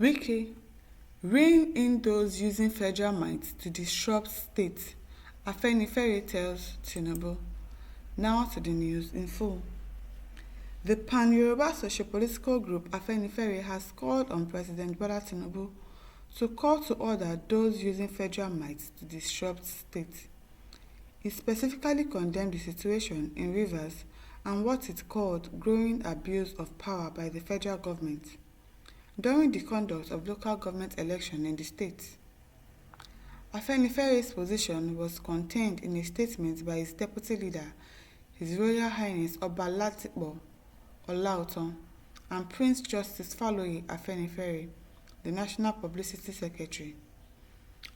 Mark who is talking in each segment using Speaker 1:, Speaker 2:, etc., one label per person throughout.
Speaker 1: Wike, rein in those using federal might to disrupt states, Afenifere tells Tinubu. Now to the news in full. The Pan-Yoruba socio-political group Afenifere has called on President Bola Tinubu to call to order those using federal might to disrupt states. He specifically condemned the situation in Rivers and what it called growing abuse of power by the federal government during the conduct of local government elections in the state. Afenifere's position was contained in a statement by his deputy leader, His Royal Highness Oba Latipo Olautan, and Prince Justice Faloye Afenifere, the National Publicity Secretary.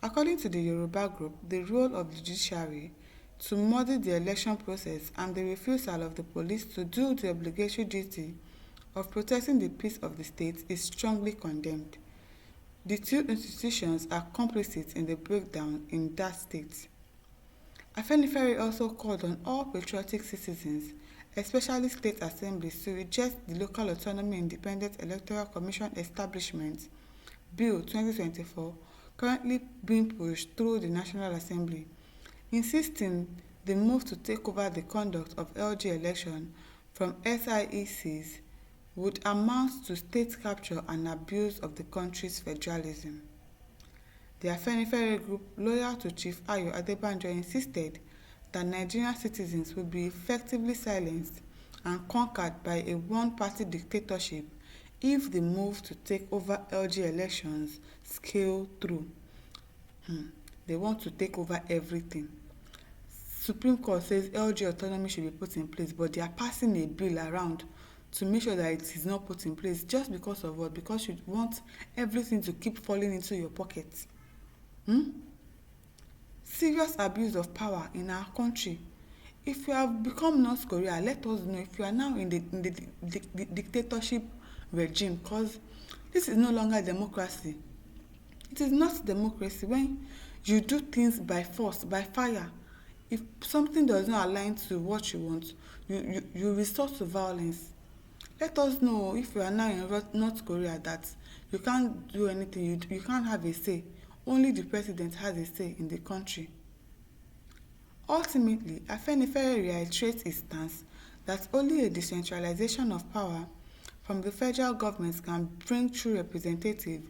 Speaker 1: According to the Yoruba group, the role of the judiciary to muddy the election process and the refusal of the police to do the obligatory duty of protecting the peace of the state is strongly condemned. The two institutions are complicit in the breakdown in that state. Afenifere also called on all patriotic citizens, especially state assemblies, to reject the Local Autonomy Independent Electoral Commission Establishment Bill 2024 currently being pushed through the National Assembly, insisting the move to take over the conduct of LG election from SIECs would amount to state capture and abuse of the country's federalism. The Afenifere group, loyal to Chief Ayo Adebanjo, insisted that Nigerian citizens would be effectively silenced and conquered by a one-party dictatorship if the move to take over LG elections scale through. They want to take over everything. Supreme Court says LG autonomy should be put in place, but they are passing a bill around to make sure that it is not put in place just because of what? Because you want everything to keep falling into your pocket. Serious abuse of power in our country. If you have become North Korea, let us know if you are now in the dictatorship regime, because this is no longer democracy. It is not democracy when you do things by force, by fire. If something does not align to what you want, you resort to violence. Let us know if you are now in North Korea that you can't do anything, you can't have a say. Only the president has a say in the country. Ultimately, Afenifere reiterates its stance that only a decentralization of power from the federal government can bring true representative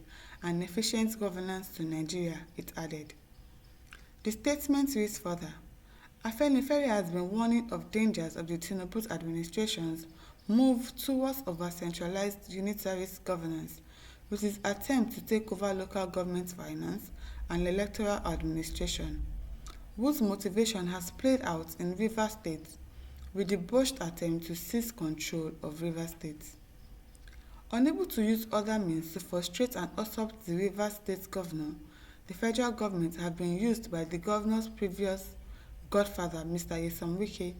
Speaker 1: and efficient governance to Nigeria, it added. The statement reads further, Afenifere has been warning of dangers of the Tinubu administration's move towards over-centralized unitarist governance with its attempt to take over local government finance and electoral administration, whose motivation has played out in Rivers State with the botched attempt to seize control of Rivers State. Unable to use other means to frustrate and usurp the Rivers State governor, the federal government have been used by the governor's previous godfather, Mr. Nyesom Wike,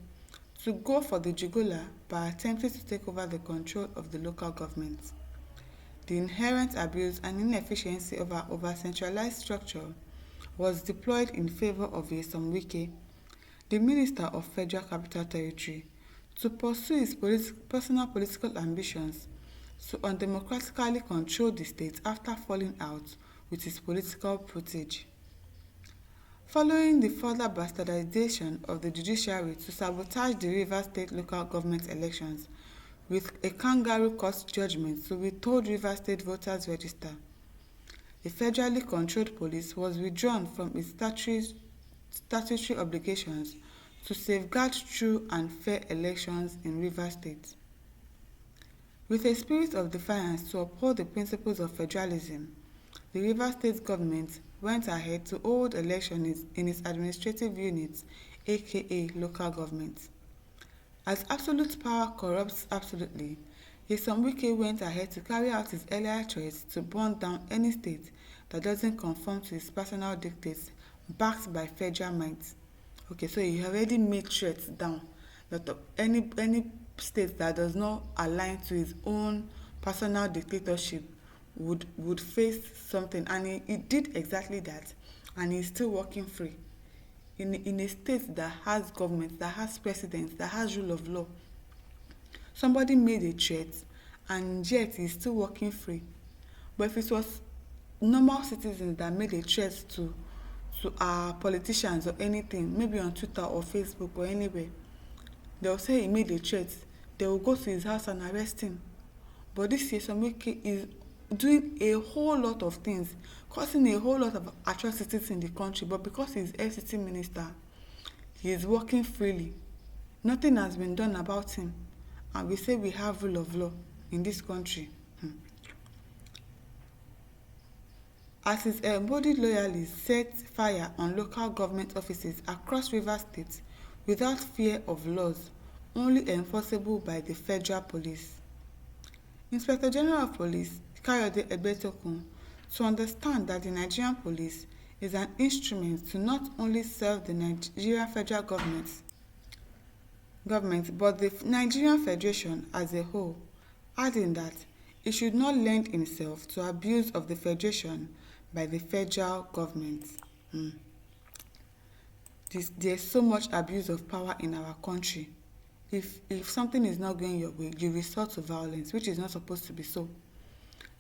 Speaker 1: to go for the jugular by attempting to take over the control of the local government. The inherent abuse and inefficiency of our over-centralized structure was deployed in favor of Nyesom Wike, the Minister of Federal Capital Territory, to pursue his personal political ambitions to undemocratically control the state after falling out with his political protege. Following the further bastardization of the judiciary to sabotage the Rivers State local government elections with a kangaroo court judgment to withhold Rivers State voters' register, the federally controlled police was withdrawn from its statutory obligations to safeguard true and fair elections in Rivers State. With a spirit of defiance to uphold the principles of federalism, the Rivers State government went ahead to hold elections in its administrative units, aka local governments. As absolute power corrupts absolutely, Nyesom Wike went ahead to carry out his earlier threats to burn down any state that doesn't conform to his personal dictates backed by federal might. Okay, so he already made threats down that any state that does not align to his own personal dictatorship would face something, and he did exactly that, and he's still working free in a state that has government, that has president, that has rule of law. Somebody made a threat and yet he's still working free. But if it was normal citizens that made a threat to our politicians or anything, maybe on Twitter or Facebook or anywhere, they will say he made a threat. They will go to his house and arrest him. But this Nyesom Wike is doing a whole lot of things, causing a whole lot of atrocities in the country. But because he's FCT minister, he is working freely. Nothing has been done about him. And we say we have rule of law in this country. As his embodied loyalists set fire on local government offices across Rivers State without fear of laws only enforceable by the federal police. Inspector General of Police Kayode Egbetokun to understand that the Nigerian police is an instrument to not only serve the Nigerian federal government but the Nigerian Federation as a whole, adding that it should not lend itself to abuse of the Federation by the federal government. There's so much abuse of power in our country. If something is not going your way, you resort to violence, which is not supposed to be so.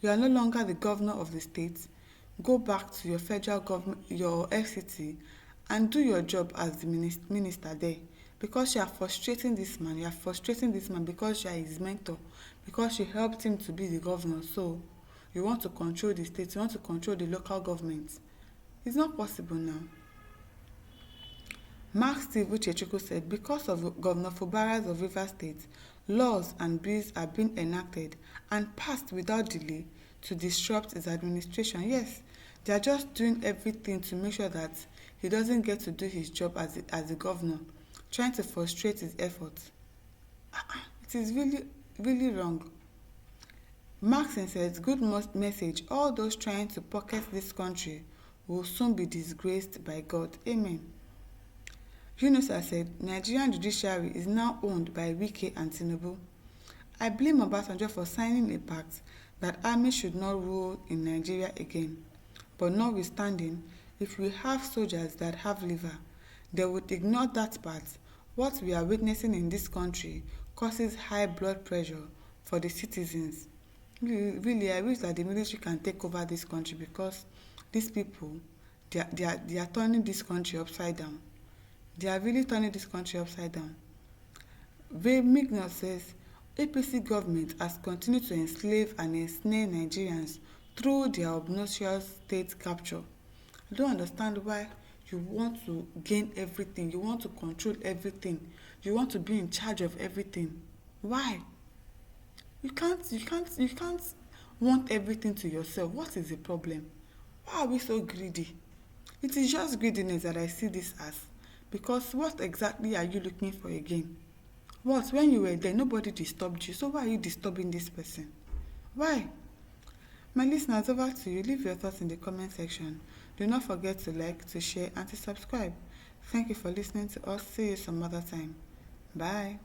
Speaker 1: You are no longer the governor of the state. Go back to your federal government, your FCT, and do your job as the minister there. Because you are frustrating this man, because you are his mentor, because you helped him to be the governor. So you want to control the state, you want to control the local government. It's not possible now. Mark Steve Uchechukwu said, because of Governor Fubara's of Rivers State, laws and bills are being enacted and passed without delay to disrupt his administration. Yes, they are just doing everything to make sure that he doesn't get to do his job as a governor, trying to frustrate his efforts. It is really, really wrong. Maxson says, good message, all those trying to pocket this country will soon be disgraced by God. Amen. Yunusa said, Nigerian judiciary is now owned by Wike and Tinubu. I blame Obasanjo for signing a pact that army should not rule in Nigeria again. But notwithstanding, if we have soldiers that have liver, they would ignore that part. What we are witnessing in this country causes high blood pressure for the citizens. Really, I wish that the military can take over this country, because these people, they are turning this country upside down. They are really turning this country upside down. Mignos says, APC government has continued to enslave and ensnare Nigerians through their obnoxious state capture. I don't understand why you want to gain everything, you want to control everything, you want to be in charge of everything. Why? You can't want everything to yourself. What is the problem? Why are we so greedy? It is just greediness that I see this as. Because what exactly are you looking for again? What? When you were there, nobody disturbed you. So why are you disturbing this person? Why? My listeners, over to you. Leave your thoughts in the comment section. Do not forget to like, to share, and to subscribe. Thank you for listening to us. See you some other time. Bye.